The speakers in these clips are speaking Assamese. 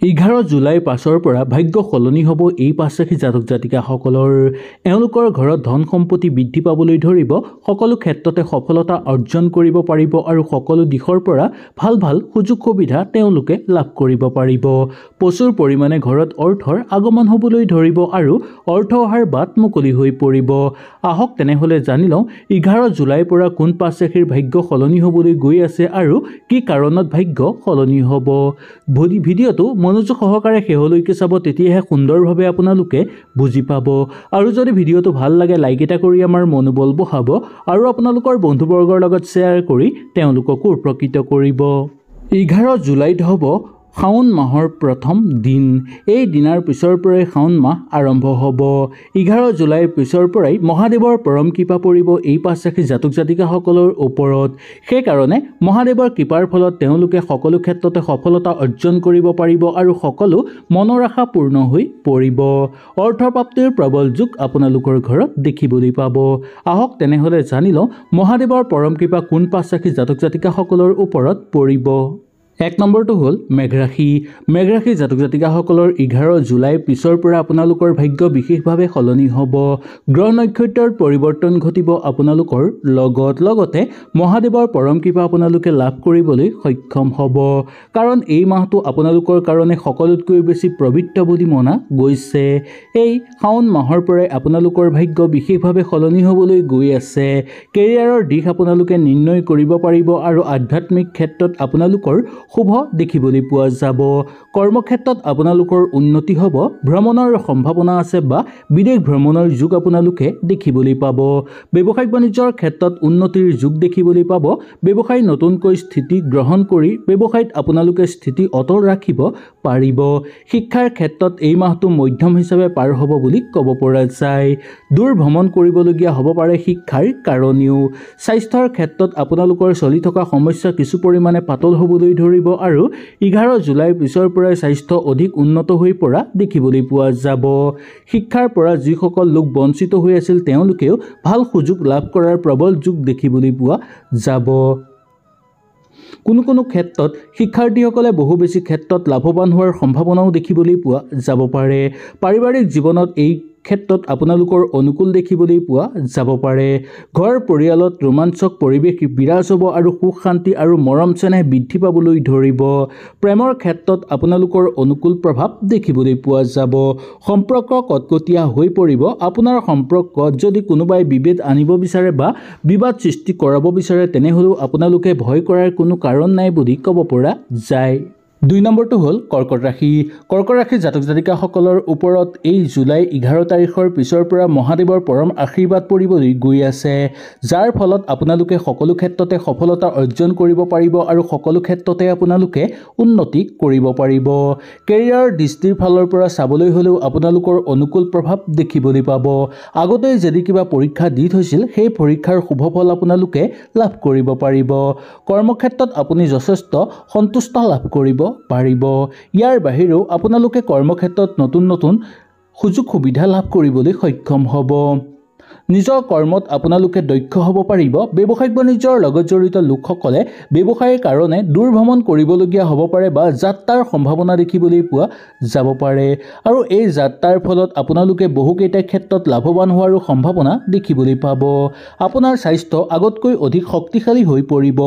11 জুলাই পাছৰ পৰা ভাগ্য সলনি হ'ব এই 5 ৰাশি জাতক জাতিকাসকলৰ। এওঁলোকৰ ঘৰত ধন সম্পত্তি বৃদ্ধি পাবলৈ ধৰিব, সকলো ক্ষেত্ৰতে সফলতা অৰ্জন কৰিব পাৰিব আৰু সকলো দিশৰ পৰা ভাল ভাল সুযোগ সুবিধা তেওঁলোকে লাভ কৰিব পাৰিব। প্ৰচুৰ পৰিমাণে ঘৰত অৰ্থৰ আগমন হ'বলৈ ধৰিব আৰু অৰ্থ অহাৰ বাট মুকলি হৈ পৰিব। আহক তেনেহ'লে জানি লওঁ 11 জুলাইৰ পৰা কোন 5 ৰাশিৰ ভাগ্য সলনি হ'বলৈ গৈ আছে আৰু কি কাৰণত ভাগ্য সলনি হ'ব। ভিডিঅ'টো মনোযোগ সহকাৰে শেহলৈকে চাব, তেতিয়াহে সুন্দৰভাৱে আপোনালোকে বুজি পাব। আৰু যদি ভিডিঅ'টো ভাল লাগে লাইক এটা কৰি আমাৰ মনোবল বঢ়াব আৰু আপোনালোকৰ বন্ধুবৰ্গৰ লগত শ্বেয়াৰ কৰি তেওঁলোককো উপকৃত কৰিব। 11 জুলাইত হ'ব শাওন মাহৰ প্ৰথম দিন। এই দিনাৰ পিছৰ পৰাই শাওন মাহ আৰম্ভ হ'ব। 11 জুলাইৰ পিছৰ পৰাই মহাদেৱৰ পৰম কৃপা পৰিব এই 5 ৰাশি জাতক জাতিকাসকলৰ ওপৰত। সেইকাৰণে মহাদেৱৰ কৃপাৰ ফলত তেওঁলোকে সকলো ক্ষেত্ৰতে সফলতা অৰ্জন কৰিব পাৰিব আৰু সকলো মনৰ আশা পূৰ্ণ হৈ পৰিব। অৰ্থপ্ৰাপ্তিৰ প্ৰবল যোগ আপোনালোকৰ ঘৰত দেখিবলৈ পাব। আহক তেনেহ'লে জানি লওঁ মহাদেৱৰ পৰম কৃপা কোন 5 ৰাশি জাতক জাতিকাসকলৰ ওপৰত পৰিব। 1 নম্বৰটো হ'ল মেঘ ৰাশি। মেঘ ৰাশি জাতক জাতিকাসকলৰ 11 জুলাইৰ পিছৰ পৰা আপোনালোকৰ ভাগ্য বিশেষভাৱে সলনি হ'ব। গ্ৰহ নক্ষত্ৰৰ পৰিৱৰ্তন ঘটিব আপোনালোকৰ লগতে মহাদেৱৰ পৰম কৃপা আপোনালোকে লাভ কৰিবলৈ সক্ষম হ'ব। কাৰণ এই মাহটো আপোনালোকৰ কাৰণে সকলোতকৈ বেছি পবিত্ৰ বুলি মনা গৈছে। এই শাওন মাহৰ পৰাই আপোনালোকৰ ভাগ্য বিশেষভাৱে সলনি হ'বলৈ গৈ আছে। কেৰিয়াৰৰ দিশ আপোনালোকে নিৰ্ণয় কৰিব পাৰিব আৰু আধ্যাত্মিক ক্ষেত্ৰত আপোনালোকৰ শুভ দেখিবলৈ পোৱা যাব। কৰ্মক্ষেত্ৰত আপোনালোকৰ উন্নতি হ'ব। ভ্ৰমণৰ সম্ভাৱনা আছে বা বিদেশ ভ্ৰমণৰ যোগ আপোনালোকে দেখিবলৈ পাব। ব্যৱসায়িক বাণিজ্যৰ ক্ষেত্ৰত উন্নতিৰ যোগ দেখিবলৈ পাব। ব্যৱসায় নতুনকৈ স্থিতি গ্ৰহণ কৰি ব্যৱসায়ত আপোনালোকে স্থিতি অটল ৰাখিব পাৰিব। শিক্ষাৰ ক্ষেত্ৰত এই মাহটো মধ্যম হিচাপে পাৰ হ'ব বুলি ক'ব পৰা যায়। দূৰ ভ্ৰমণ কৰিবলগীয়া হ'ব পাৰে শিক্ষাৰ কাৰণেও। স্বাস্থ্যৰ ক্ষেত্ৰত আপোনালোকৰ চলি থকা সমস্যা কিছু পৰিমাণে পাতল হ'বলৈ ধৰিব আৰু 11 জুলাইৰ পিছৰ পৰাই স্বাস্থ্য অধিক উন্নত হৈ পৰা দেখিবলৈ পোৱা যাব। শিক্ষাৰ পৰা যিসকল লোক বঞ্চিত হৈ আছিল তেওঁলোকেও ভাল সুযোগ লাভ কৰাৰ প্ৰবল যোগ দেখিবলৈ পোৱা যাব। কোনো ক্ষেত্ৰত শিক্ষাৰ্থীসকলে বহু বেছি ক্ষেত্ৰত লাভৱান হোৱাৰ সম্ভাৱনাও দেখিবলৈ পোৱা যাব পাৰে। পাৰিবাৰিক জীৱনত এই ক্ষেত্ৰত আপোনালোকৰ অনুকূল দেখিবলৈ পোৱা যাব পাৰে। ঘৰ পৰিয়ালত ৰোমাঞ্চক পৰিৱেশ বিৰাজ হ'ব আৰু সুখ শান্তি আৰু মৰম চেনেহ বৃদ্ধি পাবলৈ ধৰিব। প্ৰেমৰ ক্ষেত্ৰত আপোনালোকৰ অনুকূল প্ৰভাৱ দেখিবলৈ পোৱা যাব। সম্পৰ্ক কটকটীয়া হৈ পৰিব। আপোনাৰ সম্পৰ্কত যদি কোনোবাই বিভেদ আনিব বিচাৰে বা বিবাদ সৃষ্টি কৰাব বিচাৰে তেনেহ'লেও আপোনালোকে ভয় কৰাৰ কোনো কাৰণ নাই বুলি ক'ব পৰা যায়। 2 নম্বৰটো হ'ল কৰ্কট ৰাশি। কৰ্কট ৰাশি জাতক জাতিকাসকলৰ ওপৰত এই জুলাই 11 তাৰিখৰ পিছৰ পৰা মহাদেৱৰ পৰম আশীৰ্বাদ পৰিবলৈ গৈ আছে, যাৰ ফলত আপোনালোকে সকলো ক্ষেত্ৰতে সফলতা অৰ্জন কৰিব পাৰিব আৰু সকলো ক্ষেত্ৰতে আপোনালোকে উন্নতি কৰিব পাৰিব। কেৰিয়াৰৰ দৃষ্টিৰ ফালৰ পৰা চাবলৈ হ'লেও আপোনালোকৰ অনুকূল প্ৰভাৱ দেখিবলৈ পাব। আগতে যদি কিবা পৰীক্ষা দি থৈছিল সেই পৰীক্ষাৰ শুভ ফল আপোনালোকে লাভ কৰিব পাৰিব। কৰ্মক্ষেত্ৰত আপুনি যথেষ্ট সন্তুষ্ট লাভ কৰিব পাৰিব। ইয়াৰ বাহিৰেও আপোনালোকে কৰ্মক্ষেত্ৰত নতুন সুযোগ সুবিধা লাভ কৰিবলৈ সক্ষম হ'ব। নিজৰ কৰ্মত আপোনালোকে দক্ষ হ'ব পাৰিব। ব্যৱসায়িক বাণিজ্যৰ লগত জড়িত লোকসকলে ব্যৱসায়ৰ কাৰণে দূৰ ভ্ৰমণ কৰিবলগীয়া হ'ব পাৰে বা যাত্ৰাৰ সম্ভাৱনা দেখিবলৈ পোৱা যাব পাৰে আৰু এই যাত্ৰাৰ ফলত আপোনালোকে বহুকেইটা ক্ষেত্ৰত লাভৱান হোৱাৰো সম্ভাৱনা দেখিবলৈ পাব। আপোনাৰ স্বাস্থ্য আগতকৈ অধিক শক্তিশালী হৈ পৰিব।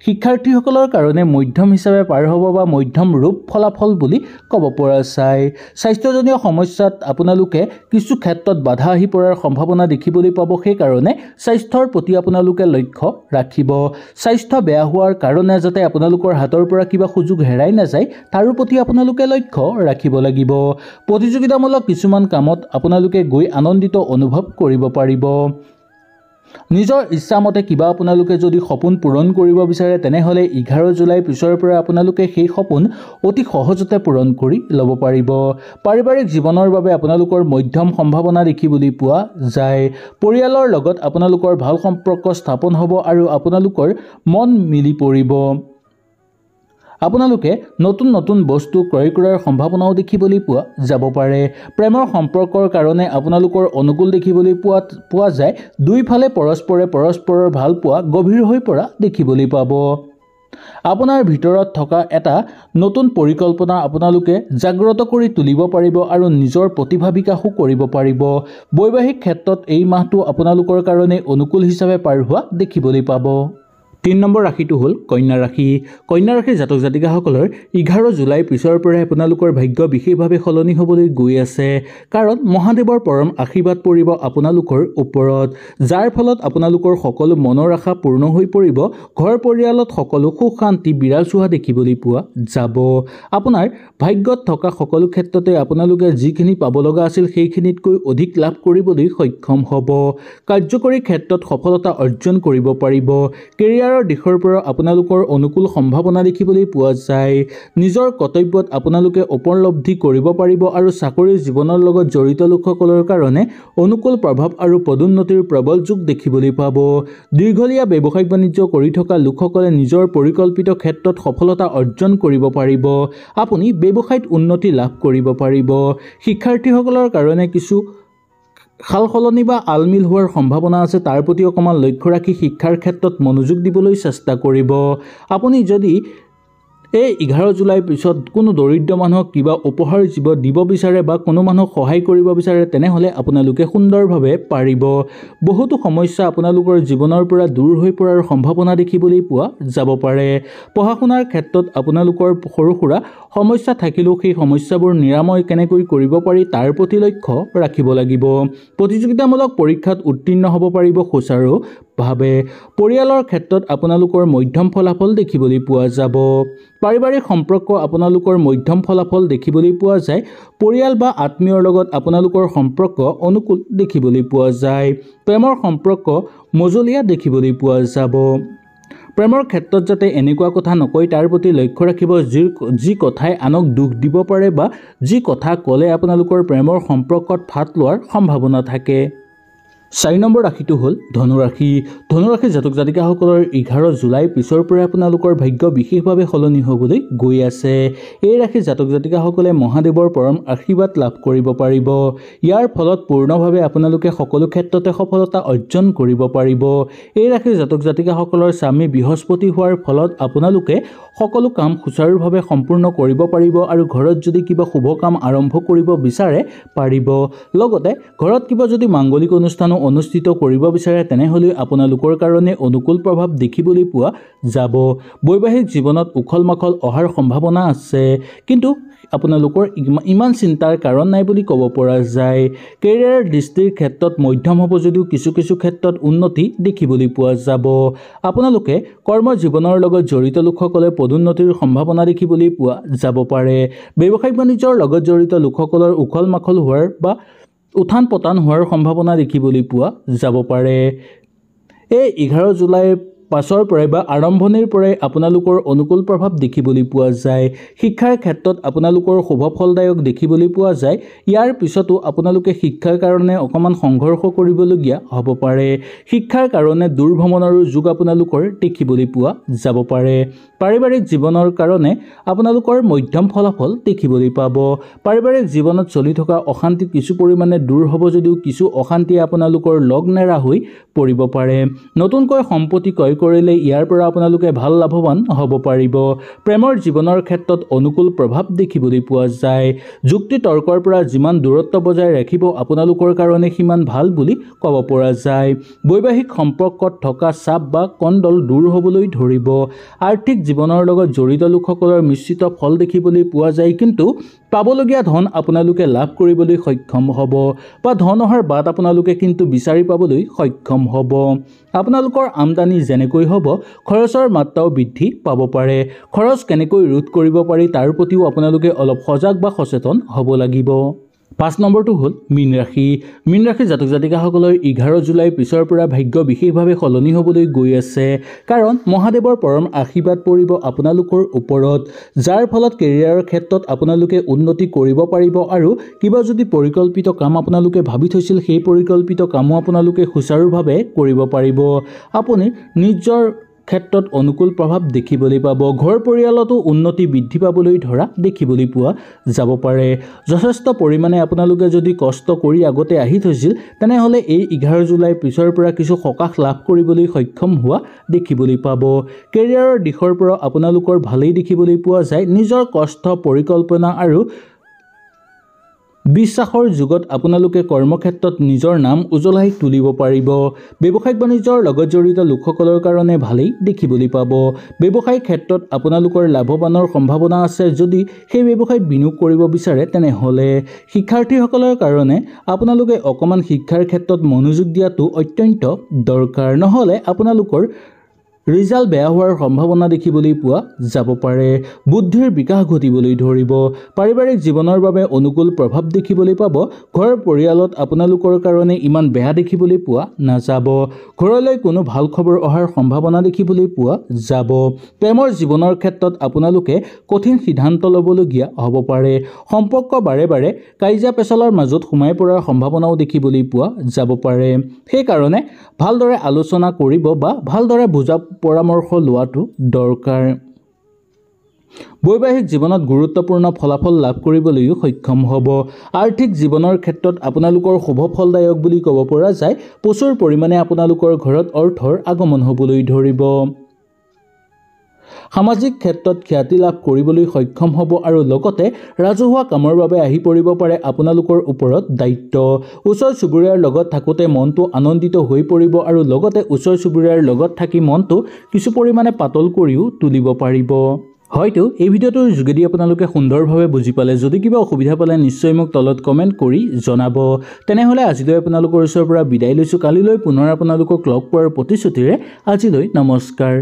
শিক্ষাৰ্থীসকলৰ কাৰণে মধ্যম হিচাপে পাৰ হ'ব বা মধ্যম ৰূপ ফলাফল বুলি ক'ব পৰা যায়। স্বাস্থ্যজনীয় সমস্যাত আপোনালোকে কিছু ক্ষেত্ৰত বাধা আহি পৰাৰ সম্ভাৱনা দেখিবলৈ পাব। সেইকাৰণে স্বাস্থ্যৰ প্ৰতি আপোনালোকে লক্ষ্য ৰাখিব। স্বাস্থ্য বেয়া হোৱাৰ কাৰণে যাতে আপোনালোকৰ হাতৰ পৰা কিবা সুযোগ হেৰাই নাযায় তাৰো প্ৰতি আপোনালোকে লক্ষ্য ৰাখিব লাগিব। প্ৰতিযোগিতামূলক কিছুমান কামত আপোনালোকে গৈ আনন্দিত অনুভৱ কৰিব পাৰিব। নিজৰ ইচ্ছামতে কিবা আপোনালোকে যদি সপোন পূৰণ কৰিব বিচাৰে তেনেহ'লে 11 জুলাইৰ পিছৰ পৰা আপোনালোকে সেই সপোন অতি সহজতে পূৰণ কৰি ল'ব পাৰিব। পাৰিবাৰিক জীৱনৰ বাবে আপোনালোকৰ মধ্যম সম্ভাৱনা দেখিবলৈ পোৱা যায়। পৰিয়ালৰ লগত আপোনালোকৰ ভাল সম্পৰ্ক স্থাপন হ'ব আৰু আপোনালোকৰ মন মিলি পৰিব। আপোনালোকে নতুন বস্তু ক্ৰয় কৰাৰ সম্ভাৱনাও দেখিবলৈ পোৱা যাব পাৰে। প্ৰেমৰ সম্পৰ্কৰ কাৰণে আপোনালোকৰ অনুকূল দেখিবলৈ পোৱা যায়। দুইফালে পৰস্পৰৰ ভাল পোৱা গভীৰ হৈ পৰা দেখিবলৈ পাব। আপোনাৰ ভিতৰত থকা এটা নতুন পৰিকল্পনা আপোনালোকে জাগ্ৰত কৰি তুলিব পাৰিব আৰু নিজৰ প্ৰতিভা বিকাশো কৰিব পাৰিব। বৈবাহিক ক্ষেত্ৰত এই মাহটো আপোনালোকৰ কাৰণে অনুকূল হিচাপে পাৰ হোৱা দেখিবলৈ পাব। 3 নম্বৰ ৰাশিটো হ'ল কন্যা ৰাশি। কন্যা ৰাশিৰ জাতক জাতিকাসকলৰ 11 জুলাই পিছৰ পৰাই আপোনালোকৰ ভাগ্য বিশেষভাৱে সলনি হ'বলৈ গৈ আছে, কাৰণ মহাদেৱৰ পৰম আশীৰ্বাদ পৰিব আপোনালোকৰ ওপৰত, যাৰ ফলত আপোনালোকৰ সকলো মনৰ আশা পূৰ্ণ হৈ পৰিব। ঘৰ পৰিয়ালত সকলো সুখ শান্তি বিৰাজ হোৱা দেখিবলৈ পোৱা যাব। আপোনাৰ ভাগ্যত থকা সকলো ক্ষেত্ৰতে আপোনালোকে যিখিনি পাব লগা আছিল সেইখিনিতকৈ অধিক লাভ কৰিবলৈ সক্ষম হ'ব। কাৰ্যকৰী ক্ষেত্ৰত সফলতা অৰ্জন কৰিব পাৰিব। কেৰিয়াৰৰ দিশৰ পৰা আপোনালোকৰ অনুকূল সম্ভাৱনা দেখিবলৈ পোৱা যায়। নিজৰ কৰ্তব্যত আপোনালোকে উপলব্ধি কৰিব পাৰিব আৰু চাকৰি জীৱনৰ লগত জড়িত লোকসকলৰ কাৰণে অনুকূল প্ৰভাৱ আৰু পদোন্নতিৰ প্ৰবল যোগ দেখিবলৈ পাব। দীৰ্ঘলীয়া ব্যৱসায়িক বাণিজ্য কৰি থকা লোকসকলে নিজৰ পৰিকল্পিত ক্ষেত্ৰত সফলতা অৰ্জন কৰিব পাৰিব। আপুনি ব্যৱসায়ত উন্নতি লাভ কৰিব পাৰিব। শিক্ষাৰ্থীসকলৰ কাৰণে কিছু সাল সলনি বা আলমিল হোৱাৰ সম্ভাৱনা আছে, তাৰ প্ৰতি অকণমান লক্ষ্য ৰাখি শিক্ষাৰ ক্ষেত্ৰত মনোযোগ দিবলৈ চেষ্টা কৰিব। আপুনি যদি এই 11 জুলাই পিছত কোনো দৰিদ্ৰ মানুহক কিবা উপহাৰ দিব বিচাৰে বা কোনো মানুহক সহায় কৰিব বিচাৰে, তেনেহ'লে আপোনালোকে সুন্দৰভাৱে পাৰিব। বহুতো সমস্যা আপোনালোকৰ জীৱনৰ পৰা দূৰ হৈ পৰাৰ সম্ভাৱনা দেখিবলৈ পোৱা যাব পাৰে। পঢ়া শুনাৰ ক্ষেত্ৰত আপোনালোকৰ সৰু সুৰা সমস্যা থাকিলেও সেই সমস্যাবোৰ নিৰাময় কেনেকৈ কৰিব পাৰি তাৰ প্ৰতি লক্ষ্য ৰাখিব লাগিব। প্ৰতিযোগিতামূলক পৰীক্ষাত উত্তীৰ্ণ হ'ব পাৰিব সুচাৰুভাৱে। পৰিয়ালৰ ক্ষেত্ৰত আপোনালোকৰ মধ্যম ফলাফল দেখিবলৈ পোৱা যাব। পাৰিবাৰিক সম্পৰ্ক আপোনালোকৰ মধ্যম ফলাফল দেখিবলৈ পোৱা যায়। পৰিয়াল বা আত্মীয়ৰ লগত আপোনালোকৰ সম্পৰ্ক অনুকূল দেখিবলৈ পোৱা যায়। প্ৰেমৰ সম্পৰ্ক মজলীয়া দেখিবলৈ পোৱা যাব। প্ৰেমৰ ক্ষেত্ৰত যাতে এনেকুৱা কথা নকয় তাৰ প্ৰতি লক্ষ্য ৰাখিব, যি কথাই আনক দুখ দিব পাৰে বা যি কথা ক'লে আপোনালোকৰ প্ৰেমৰ সম্পৰ্কত ফাট লোৱাৰ সম্ভাৱনা থাকে। 4 নম্বৰ ৰাশিটো হ'ল ধনুৰাশি। ধনুৰাশিৰ জাতক জাতিকাসকলৰ 11 জুলাই পিছৰ পৰাই আপোনালোকৰ ভাগ্য বিশেষভাৱে সলনি হ'বলৈ গৈ আছে। এই ৰাশিৰ জাতক জাতিকাসকলে মহাদেৱৰ পৰম আশীৰ্বাদ লাভ কৰিব পাৰিব। ইয়াৰ ফলত পূৰ্ণভাৱে আপোনালোকে সকলো ক্ষেত্ৰতে সফলতা অৰ্জন কৰিব পাৰিব। এই ৰাশিৰ জাতক জাতিকাসকলৰ স্বামী বৃহস্পতি হোৱাৰ ফলত আপোনালোকে সকলো কাম সুচাৰুভাৱে সম্পূৰ্ণ কৰিব পাৰিব আৰু ঘৰত যদি কিবা শুভ কাম আৰম্ভ কৰিব বিচাৰে পাৰিব। লগতে ঘৰত কিবা যদি মাংগলিক অনুষ্ঠানো অনুষ্ঠিত কৰিব বিচাৰে তেনেহ'লে আপোনালোকৰ কাৰণে অনুকূল প্ৰভাৱ দেখিবলৈ পোৱা যাব। বৈবাহিক জীৱনত উখল মাখল অহাৰ সম্ভাৱনা আছে, কিন্তু আপোনালোকৰ ইমান চিন্তাৰ কাৰণ নাই বুলি ক'ব পৰা যায়। কেৰিয়াৰৰ দৃষ্টিৰ ক্ষেত্ৰত মধ্যম হ'ব যদিও কিছু ক্ষেত্ৰত উন্নতি দেখিবলৈ পোৱা যাব। আপোনালোকে কৰ্ম জীৱনৰ লগত জড়িত লোকসকলে পদোন্নতিৰ সম্ভাৱনা দেখিবলৈ পোৱা যাব পাৰে। ব্যৱসায়িক বাণিজ্যৰ লগত জড়িত লোকসকলৰ উখল মাখল হোৱাৰ বা উত্থান পতন হোৱাৰ সম্ভাৱনা দেখিবলৈ পোৱা যাব পাৰে। এই 11 জুলাইৰ পাছৰ পৰাই বা আৰম্ভণিৰ পৰাই আপোনালোকৰ অনুকূল প্ৰভাৱ দেখিবলৈ পোৱা যায়। শিক্ষাৰ ক্ষেত্ৰত আপোনালোকৰ শুভ ফলদায়ক দেখিবলৈ পোৱা যায়। ইয়াৰ পিছতো আপোনালোকে শিক্ষাৰ কাৰণে অকণমান সংঘৰ্ষ কৰিবলগীয়া হ'ব পাৰে। শিক্ষাৰ কাৰণে দূৰ ভ্ৰমণৰো যোগ আপোনালোকৰ দেখিবলৈ পোৱা যাব পাৰে। পাৰিবাৰিক জীৱনৰ কাৰণে আপোনালোকৰ মধ্যম ফলাফল দেখিবলৈ পাব। পাৰিবাৰিক জীৱনত চলি থকা অশান্তি কিছু পৰিমাণে দূৰ হ'ব যদিও কিছু অশান্তিয়ে আপোনালোকৰ লগ নেৰা হৈ পৰিব পাৰে। নতুনকৈ সম্পত্তি ক্ৰয় কৰিলে ইয়াৰ পৰা আপোনালোকে ভাল লাভৱান হ'ব পাৰিব। প্ৰেমৰ জীৱনৰ ক্ষেত্ৰত অনুকূল প্ৰভাৱ দেখিবলৈ পোৱা যায়। যুক্তি তৰ্কৰ পৰা যিমান দূৰত্ব বজাই ৰাখিব আপোনালোকৰ কাৰণে সিমান ভাল বুলি ক'ব পৰা যায়। বৈবাহিক সম্পৰ্কত থকা চাপ বা কণ্ডল দূৰ হ'বলৈ ধৰিব। আৰ্থিক জীৱনৰ লগত জড়িত লোকসকলৰ মিশ্ৰিত ফল দেখিবলৈ পোৱা যায়, কিন্তু পাবলগীয়া ধন আপোনালোকে লাভ কৰিবলৈ সক্ষম হ'ব বা ধন অহাৰ বাট আপোনালোকে কিন্তু বিচাৰি পাবলৈ সক্ষম হ'ব। আপোনালোকৰ আমদানি যেনেকৈ হ'ব খৰচৰ মাত্ৰাও বৃদ্ধি পাব পাৰে। খৰচ কেনেকৈ ৰোধ কৰিব পাৰি তাৰ প্ৰতিও আপোনালোকে অলপ সজাগ বা সচেতন হ'ব লাগিব। 5 নম্বৰটো হ'ল মীন ৰাশি। মীন ৰাশিৰ জাতক জাতিকাসকলৰ 11 জুলাই পিছৰ পৰা ভাগ্য বিশেষভাৱে সলনি হ'বলৈ গৈ আছে, কাৰণ মহাদেৱৰ পৰম আশীৰ্বাদ পৰিব আপোনালোকৰ ওপৰত, যাৰ ফলত কেৰিয়াৰৰ ক্ষেত্ৰত আপোনালোকে উন্নতি কৰিব পাৰিব আৰু কিবা যদি পৰিকল্পিত কাম আপোনালোকে ভাবি থৈছিল সেই পৰিকল্পিত কামো আপোনালোকে সুচাৰুভাৱে কৰিব পাৰিব। আপুনি নিজৰ ক্ষেত্ৰত অনুকূল প্ৰভাৱ দেখিবলৈ পাব। ঘৰ পৰিয়ালতো উন্নতি বৃদ্ধি পাবলৈ ধৰা দেখিবলৈ পোৱা যাব পাৰে। যথেষ্ট পৰিমাণে আপোনালোকে যদি কষ্ট কৰি আগতে আহি থৈছিল তেনেহ'লে এই 11 জুলাই পিছৰ পৰা কিছু সকাহ লাভ কৰিবলৈ সক্ষম হোৱা দেখিবলৈ পাব। কেৰিয়াৰৰ দিশৰ পৰা আপোনালোকৰ ভালেই দেখিবলৈ পোৱা যায়। নিজৰ কষ্ট, পৰিকল্পনা আৰু বিশ্বাসৰ যুগত আপোনালোকে কৰ্মক্ষেত্ৰত নিজৰ নাম উজ্বলাই তুলিব পাৰিব। ব্যৱসায়িক বাণিজ্যৰ লগত জড়িত লোকসকলৰ কাৰণে ভালেই দেখিবলৈ পাব। ব্যৱসায়িক ক্ষেত্ৰত আপোনালোকৰ লাভৱানৰ সম্ভাৱনা আছে। যদি সেই ব্যৱসায়ত বিনিয়োগ কৰিব বিচাৰে তেনেহ'লে শিক্ষাৰ্থীসকলৰ কাৰণে আপোনালোকে অকণমান শিক্ষাৰ ক্ষেত্ৰত মনোযোগ দিয়াটো অত্যন্ত দৰকাৰ, নহ'লে আপোনালোকৰ ৰিজাল্ট বেয়া হোৱাৰ সম্ভাৱনা দেখিবলৈ পোৱা যাব পাৰে। বুদ্ধিৰ বিকাশ ঘটিবলৈ ধৰিব। পাৰিবাৰিক জীৱনৰ বাবে অনুকূল প্ৰভাৱ দেখিবলৈ পাব। ঘৰ পৰিয়ালত আপোনালোকৰ কাৰণে ইমান বেয়া দেখিবলৈ পোৱা নাযাব। ঘৰলৈ কোনো ভাল খবৰ অহাৰ সম্ভাৱনা দেখিবলৈ পোৱা যাব। প্ৰেমৰ জীৱনৰ ক্ষেত্ৰত আপোনালোকে কঠিন সিদ্ধান্ত ল'বলগীয়া হ'ব পাৰে। সম্পৰ্ক বাৰে বাৰে কাজিয়া পেচালৰ মাজত সোমাই পৰাৰ সম্ভাৱনাও দেখিবলৈ পোৱা যাব পাৰে। সেইকাৰণে ভালদৰে আলোচনা কৰিব বা ভালদৰে বুজা পৰামৰ্শ লোৱাটো দৰকাৰ। বৈবাহিক জীৱনত গুৰুত্বপূৰ্ণ ফলাফল লাভ কৰিবলৈও সক্ষম হ'ব। আৰ্থিক জীৱনৰ ক্ষেত্ৰত আপোনালোকৰ শুভ ফলদায়ক বুলি ক'ব পৰা যায়। প্ৰচুৰ পৰিমাণে আপোনালোকৰ ঘৰত অৰ্থৰ আগমন হ'বলৈ ধৰিব। সামাজিক ক্ষেত্ৰত খ্যাতি লাভ কৰিবলৈ সক্ষম হ'ব আৰু লগতে ৰাজহুৱা কামৰ বাবে আহি পৰিব পাৰে আপোনালোকৰ ওপৰত দায়িত্ব। ওচৰ চুবুৰীয়াৰ লগত থাকোঁতে মনটো আনন্দিত হৈ পৰিব আৰু লগতে ওচৰ চুবুৰীয়াৰ লগত থাকি মনটো কিছু পৰিমাণে পাতল কৰিও তুলিব পাৰিব। হয়তো এই ভিডিঅ'টোৰ যোগেদি আপোনালোকে সুন্দৰভাৱে বুজি পালে। যদি কিবা অসুবিধা পালে নিশ্চয় মোক তলত কমেণ্ট কৰি জনাব। তেনেহ'লে আজিলৈ আপোনালোকৰ ওচৰৰ পৰা বিদায় লৈছোঁ। কালিলৈ পুনৰ আপোনালোকক লগ পোৱাৰ প্ৰতিশ্ৰুতিৰে আজিলৈ নমস্কাৰ।